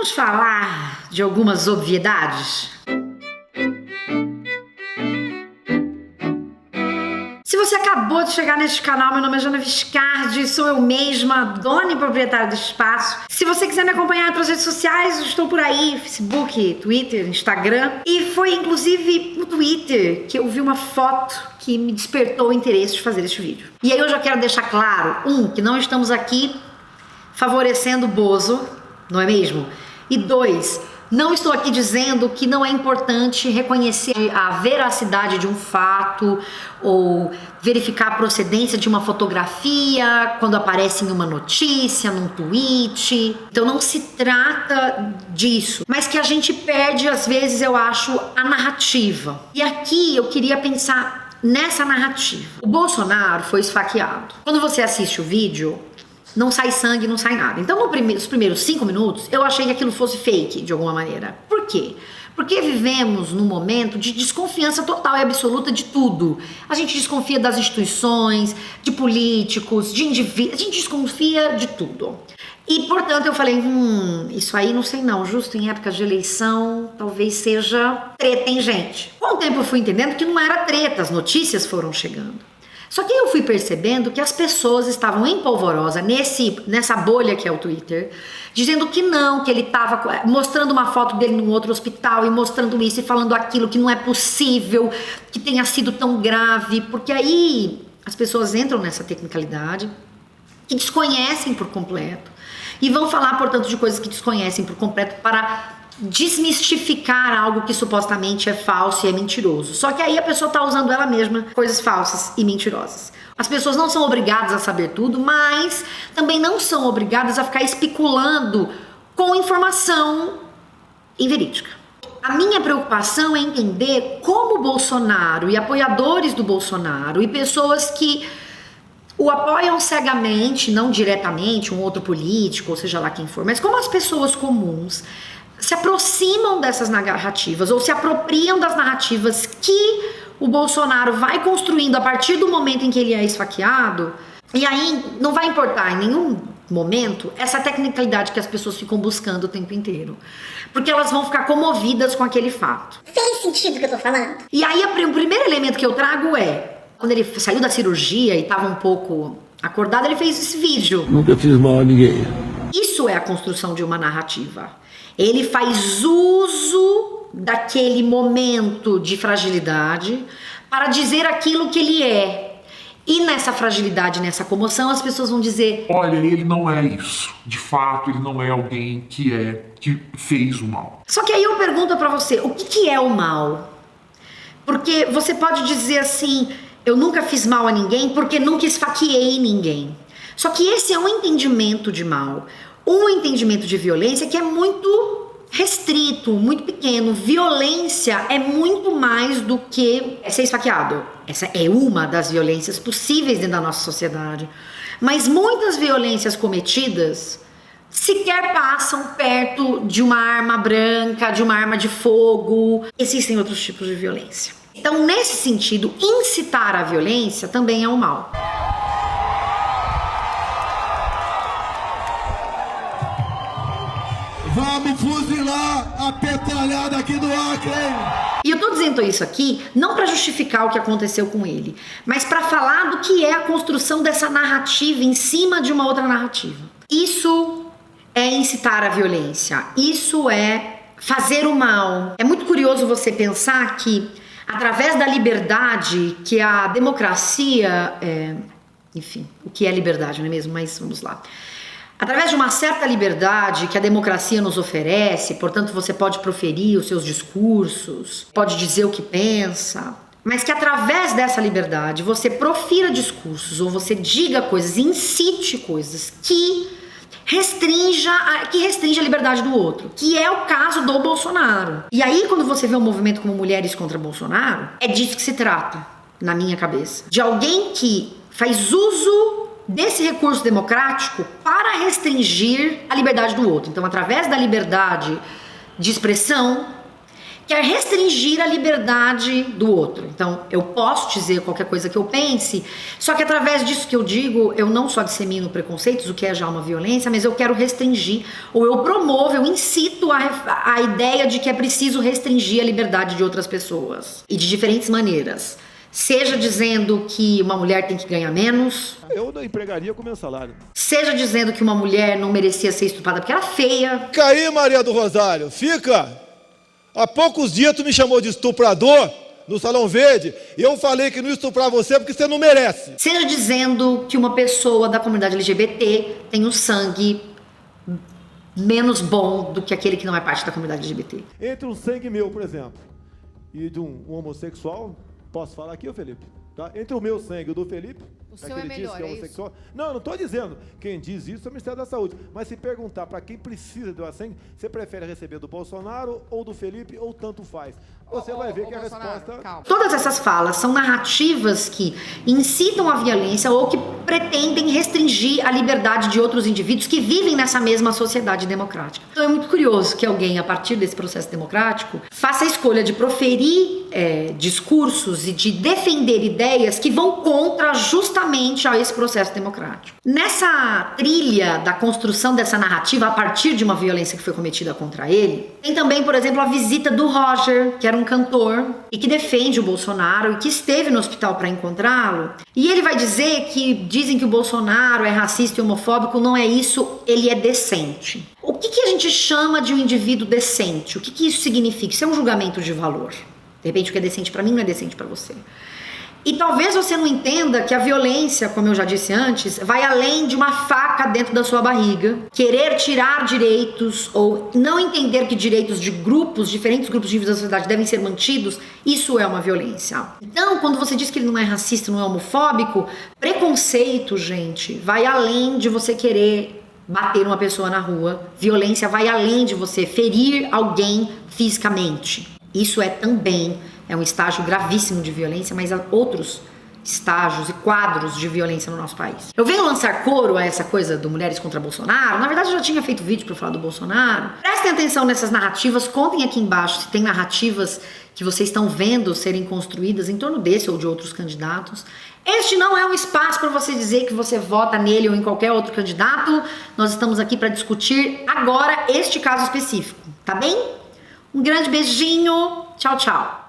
Vamos falar de algumas obviedades? Se você acabou de chegar neste canal, meu nome é Jana Viscardi, sou eu mesma, dona e proprietária do espaço. Se você quiser me acompanhar em outras redes sociais, eu estou por aí, Facebook, Twitter, Instagram. E foi inclusive no Twitter que eu vi uma foto que me despertou o interesse de fazer este vídeo. E aí eu já quero deixar claro, que não estamos aqui favorecendo o Bozo, não é mesmo? E 2, não estou aqui dizendo que não é importante reconhecer a veracidade de um fato ou verificar a procedência de uma fotografia quando aparece em uma notícia, num tweet. Então não se trata disso, mas que a gente perde às vezes, eu acho, a narrativa. E aqui eu queria pensar nessa narrativa. O Bolsonaro foi esfaqueado. Quando você assiste o vídeo, não sai sangue, não sai nada. Então, nos primeiros 5 minutos, eu achei que aquilo fosse fake, de alguma maneira. Por quê? Porque vivemos num momento de desconfiança total e absoluta de tudo. A gente desconfia das instituições, de políticos, de indivíduos, a gente desconfia de tudo. E, portanto, eu falei, isso aí não sei não, justo em época de eleição, talvez seja treta, hein, gente? Com o tempo eu fui entendendo que não era treta, as notícias foram chegando. Só que eu fui percebendo que as pessoas estavam em polvorosa nessa bolha que é o Twitter, dizendo que não, que ele estava mostrando uma foto dele num outro hospital e mostrando isso e falando aquilo, que não é possível que tenha sido tão grave, porque aí as pessoas entram nessa tecnicalidade que desconhecem por completo e vão falar, portanto, de coisas que desconhecem por completo para desmistificar algo que supostamente é falso e é mentiroso. Só que aí a pessoa tá usando ela mesma coisas falsas e mentirosas. As pessoas não são obrigadas a saber tudo, mas também não são obrigadas a ficar especulando com informação inverídica. A minha preocupação é entender como o Bolsonaro e apoiadores do Bolsonaro e pessoas que o apoiam cegamente, não diretamente, um outro político, ou seja lá quem for, mas como as pessoas comuns se aproximam dessas narrativas ou se apropriam das narrativas que o Bolsonaro vai construindo a partir do momento em que ele é esfaqueado. E aí não vai importar em nenhum momento essa tecnicalidade que as pessoas ficam buscando o tempo inteiro, porque elas vão ficar comovidas com aquele fato. Fez sentido o que eu tô falando? E aí o primeiro elemento que eu trago é, quando ele saiu da cirurgia e tava um pouco acordado, ele fez esse vídeo. Nunca fiz mal a ninguém. Isso é a construção de uma narrativa. Ele faz uso daquele momento de fragilidade para dizer aquilo que ele é. E nessa fragilidade, nessa comoção, as pessoas vão dizer: olha, ele não é isso. De fato, ele não é alguém que fez o mal. Só que aí eu pergunto pra você, o que é o mal? Porque você pode dizer assim, eu nunca fiz mal a ninguém porque nunca esfaqueei ninguém. Só que esse é um entendimento de mal. Um entendimento de violência que é muito restrito, muito pequeno. Violência é muito mais do que ser esfaqueado. Essa é uma das violências possíveis dentro da nossa sociedade. Mas muitas violências cometidas sequer passam perto de uma arma branca, de uma arma de fogo. Existem outros tipos de violência. Então, nesse sentido, incitar a violência também é um mal. Vamos fuzilar a petralhada aqui do Acre, hein? E eu tô dizendo isso aqui não para justificar o que aconteceu com ele, mas para falar do que é a construção dessa narrativa em cima de uma outra narrativa. Isso é incitar a violência, isso é fazer o mal. É muito curioso você pensar que através da liberdade que a democracia, enfim, o que é liberdade, não é mesmo? Mas vamos lá. Através de uma certa liberdade que a democracia nos oferece, portanto você pode proferir os seus discursos, pode dizer o que pensa, mas que através dessa liberdade você profira discursos ou você diga coisas, incite coisas que restrinja a liberdade do outro, que é o caso do Bolsonaro. E aí quando você vê um movimento como Mulheres contra Bolsonaro, é disso que se trata, na minha cabeça. De alguém que faz uso desse recurso democrático para restringir a liberdade do outro. Então, através da liberdade de expressão, quer restringir a liberdade do outro. Então, eu posso dizer qualquer coisa que eu pense, só que através disso que eu digo, eu não só dissemino preconceitos, o que é já uma violência, mas eu quero restringir, ou eu promovo, eu incito a ideia de que é preciso restringir a liberdade de outras pessoas. E de diferentes maneiras. Seja dizendo que uma mulher tem que ganhar menos. Eu não empregaria com o meu salário. Seja dizendo que uma mulher não merecia ser estuprada porque era feia. Fica aí, Maria do Rosário, fica. Há poucos dias tu me chamou de estuprador no Salão Verde e eu falei que não ia estuprar você porque você não merece. Seja dizendo que uma pessoa da comunidade LGBT tem um sangue menos bom do que aquele que não é parte da comunidade LGBT. Entre um sangue meu, por exemplo, e de um homossexual, posso falar aqui, ô Felipe? Tá? Entre o meu sangue e o do Felipe, o seu é melhor, que é homossexual. Não, eu não estou dizendo. Quem diz isso é o Ministério da Saúde. Mas se perguntar para quem precisa de doar sangue, você prefere receber do Bolsonaro ou do Felipe ou tanto faz? Você vai ver que a resposta... Calma. Todas essas falas são narrativas que incitam a violência ou que pretendem restringir a liberdade de outros indivíduos que vivem nessa mesma sociedade democrática. Então é muito curioso que alguém, a partir desse processo democrático, faça a escolha de proferir discursos e de defender ideias que vão contra justamente a esse processo democrático. Nessa trilha da construção dessa narrativa a partir de uma violência que foi cometida contra ele, tem também, por exemplo, a visita do Roger, que era um cantor e que defende o Bolsonaro e que esteve no hospital para encontrá-lo. E ele vai dizer que dizem que o Bolsonaro é racista e homofóbico. Não é isso, ele é decente. O que a gente chama de um indivíduo decente? O que isso significa? Isso é um julgamento de valor. De repente o que é decente para mim não é decente para você. E talvez você não entenda que a violência, como eu já disse antes, vai além de uma faca dentro da sua barriga. Querer tirar direitos ou não entender que direitos de grupos, diferentes grupos de indivíduos da sociedade devem ser mantidos, isso é uma violência. Então, quando você diz que ele não é racista, não é homofóbico, preconceito, gente, vai além de você querer bater uma pessoa na rua. Violência vai além de você ferir alguém fisicamente. Isso também é um estágio gravíssimo de violência, mas há outros estágios e quadros de violência no nosso país. Eu venho lançar coro a essa coisa do Mulheres contra Bolsonaro. Na verdade, eu já tinha feito vídeo para falar do Bolsonaro. Prestem atenção nessas narrativas, contem aqui embaixo se tem narrativas que vocês estão vendo serem construídas em torno desse ou de outros candidatos. Este não é um espaço para você dizer que você vota nele ou em qualquer outro candidato. Nós estamos aqui para discutir agora este caso específico, tá bem? Um grande beijinho, tchau, tchau.